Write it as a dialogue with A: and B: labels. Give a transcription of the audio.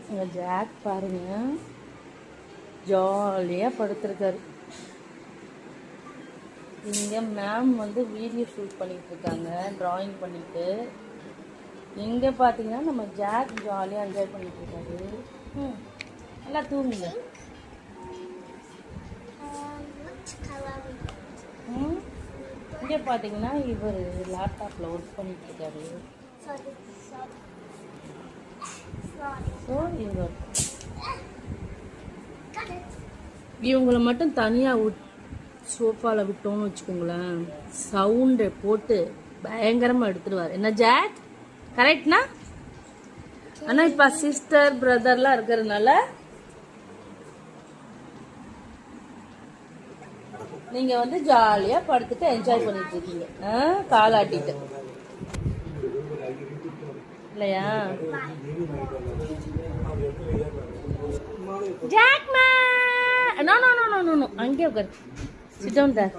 A: இங்கே ஜாக் பாருங்க, ஜாலியாக படுத்துருக்காரு. இங்கே மேம் வந்து வீடியோ ஷூட் பண்ணிகிட்டு இருக்காங்க, ட்ராயிங் பண்ணிட்டு. இங்கே பார்த்தீங்கன்னா நம்ம ஜாக் ஜாலியாக என்ஜாய் பண்ணிட்டு இருக்காரு. நல்லா தூங்குங்க. இங்கே பார்த்தீங்கன்னா இவர் லேப்டாப்பில் ஒர்க் பண்ணிட்டு இருக்காரு. ஸோ இவங்களை மட்டும் தனியாக சோஃபாவில் விட்டோம்னு வச்சுக்கோங்களேன், சவுண்டை போட்டு பயங்கரமாக எடுத்துடுவார். என்ன ஜாக், கரெக்ட்னா? ஆனால் இப்போ சிஸ்டர் பிரதர்லாம் இருக்கிறதுனால நீங்கள் வந்து ஜாலியாக படுத்துட்டு என்ஜாய் பண்ணிட்டு இருக்கீங்க, காலாட்டிட்டு இல்லையா? ஜாக்மா, no no no no no no, அங்கே உட்காரு. சிட் டவுன் தேர்.